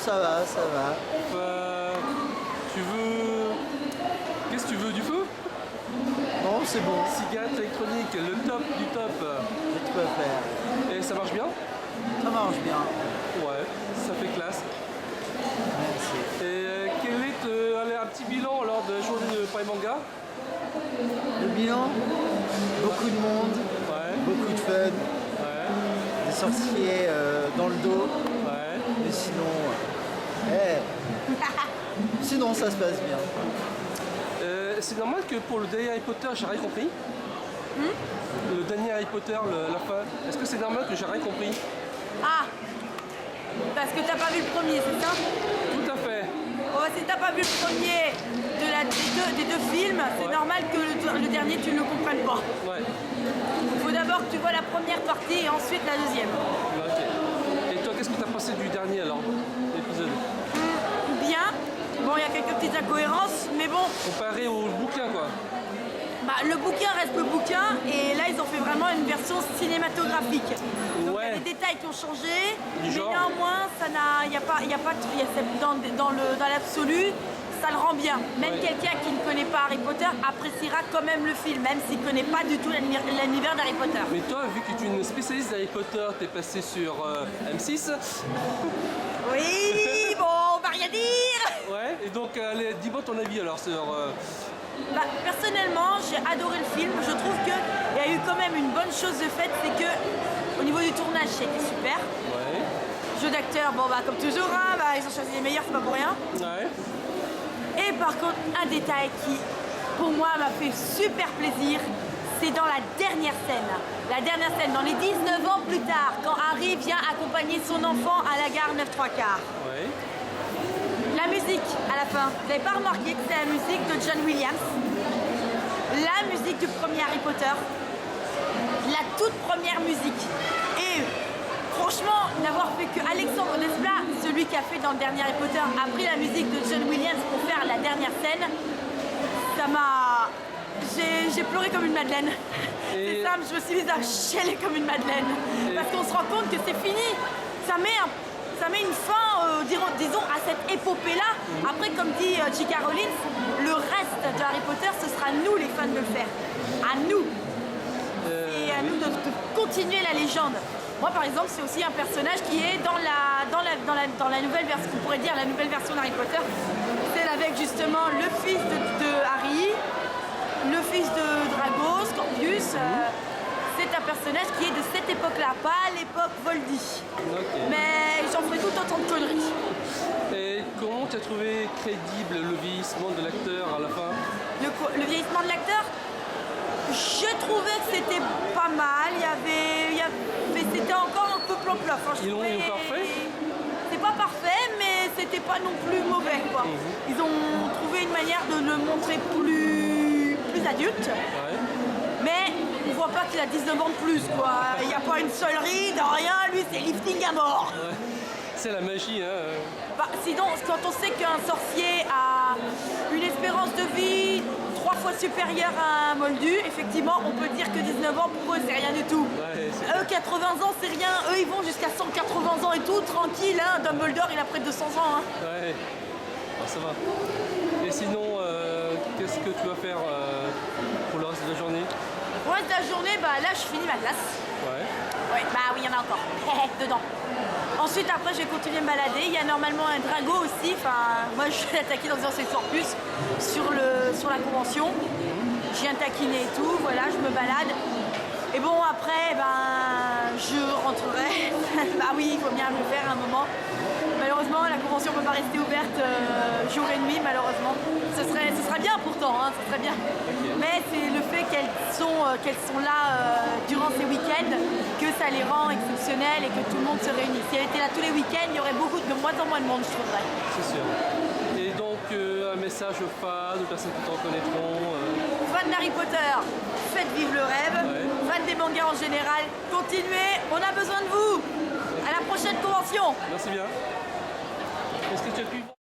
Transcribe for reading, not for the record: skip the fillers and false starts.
ça va, ça va. Tu veux... Qu'est-ce que tu veux, du feu? Non, c'est bon. Cigarette électronique, le top du top. Je peux faire. Et ça marche bien? Ça marche bien. Ouais, ça fait classe. Merci. Et quel est allez, un petit bilan lors de la journée de Prime Manga? Le bilan, beaucoup de monde, Ouais. beaucoup de fun, Ouais. des sorciers dans le dos, Ouais. mais sinon, sinon ça se passe bien. C'est normal que pour le dernier Harry Potter, j'ai rien compris? Le dernier Harry Potter, la fin, est-ce que c'est normal que j'ai rien compris? Ah, parce que t'as pas vu le premier, c'est ça? Tout à fait. Oh, si t'as pas vu le premier des deux films, c'est normal que le dernier tu ne le comprennes pas. Ouais. Il faut d'abord que tu vois la première partie et ensuite la deuxième. Ok. Et toi, qu'est-ce que tu as pensé du dernier alors, l'épisode? Bien. Bon, il y a quelques petites incohérences, mais bon. Comparé au bouquin, quoi. Bah, le bouquin reste le bouquin et là ils ont fait vraiment une version cinématographique. Donc il y a des détails qui ont changé, mais néanmoins dans l'absolu, ça le rend bien. Même quelqu'un qui ne connaît pas Harry Potter appréciera quand même le film, même s'il ne connaît pas du tout l'univers d'Harry Potter. Mais toi, vu que tu es une spécialiste d'Harry Potter, t'es passé sur M6. Oui, bon, on va rien dire. Ouais, et donc allez, dis-moi ton avis alors sur... Bah, personnellement, j'ai adoré le film. Je trouve qu'il y a eu quand même une bonne chose de faite, c'est que au niveau du tournage, c'était super. Ouais. Jeu d'acteur, bon bah comme toujours, hein, bah, ils ont choisi les meilleurs, c'est pas pour rien. Ouais. Et par contre, un détail qui, pour moi, m'a fait super plaisir, c'est dans la dernière scène. La dernière scène, dans les 19 ans plus tard, quand Harry vient accompagner son enfant à la gare 9 3/4. Ouais. La musique à la fin, vous n'avez pas remarqué que c'est la musique de John Williams? La musique du premier Harry Potter, la toute première musique. Et franchement, n'avoir fait que Alexandre Desplat, celui qui a fait dans le dernier Harry Potter, a pris la musique de John Williams pour faire la dernière scène, ça m'a... J'ai pleuré comme une madeleine. C'est ça, je me suis mise à chialer comme une madeleine. Parce qu'on se rend compte que c'est fini. Ça met une fin, disons, à cette épopée-là. Après, comme dit J.K. Rowling, le reste de Harry Potter, ce sera nous les fans de le faire. À nous. Et à nous de continuer la légende. Moi, par exemple, c'est aussi un personnage qui est dans la nouvelle version, on pourrait dire la nouvelle version d'Harry Potter. Celle avec justement le fils de Harry, le fils de Drago, Scorpius. C'est un personnage qui est de cette époque-là, pas l'époque Voldy. Okay. Mais j'en ferai tout autant de conneries. Et comment tu as trouvé crédible le vieillissement de l'acteur à la fin? Le vieillissement de l'acteur, je trouvais que c'était pas mal. C'était encore un peu plan-plan. Enfin, Ils l'ont parfait? C'est pas parfait, mais c'était pas non plus mauvais, quoi. Ils ont trouvé une manière de le montrer plus adulte. Ouais. Mais on voit pas qu'il a 19 ans de plus, quoi. Il n'y a pas une seule ride, rien. Lui, c'est lifting à mort. Ouais. C'est la magie, hein. Bah, sinon, quand on sait qu'un sorcier a une espérance de vie 3 fois supérieure à un moldu, effectivement, on peut dire que 19 ans, pour eux, c'est rien du tout. Ouais, Eux, 80 ans, c'est rien. Eux, ils vont jusqu'à 180 ans et tout, tranquille. Hein. Dumbledore, il a près de 200 ans. Hein. Ouais. Ah, ça va. Et sinon, qu'est-ce que tu vas faire pour le reste de la journée? Pour le reste de la journée, bah, là, je finis ma glace. Ouais. Ouais, bah oui, il y en a encore. Dedans. Ensuite, après, je vais continuer à me balader. Il y a normalement un drago aussi. Enfin, moi, je suis attaquée dans un secteur plus sur la convention. Je viens taquiner et tout. Voilà, je me balade. Et bon, après, ben, je rentrerai. Bah oui, il faut bien le faire à un moment. Malheureusement, la convention ne peut pas rester ouverte jour et nuit, malheureusement. Ce sera bien pourtant, hein, ce serait bien. Okay. Mais c'est le fait qu'elles sont là durant ces week-ends que ça les rend exceptionnelles et que tout le monde se réunit. Si elles étaient là tous les week-ends, il y aurait de moins en moins de monde, je trouverais. C'est sûr. Et donc, un message aux fans, aux personnes qui t'en connaîtront Fans d'Harry Potter, faites vivre le rêve. Ouais. Fans des mangas en général, continuez, on a besoin de vous. À la prochaine convention. Merci bien. Est-ce que tu as pu...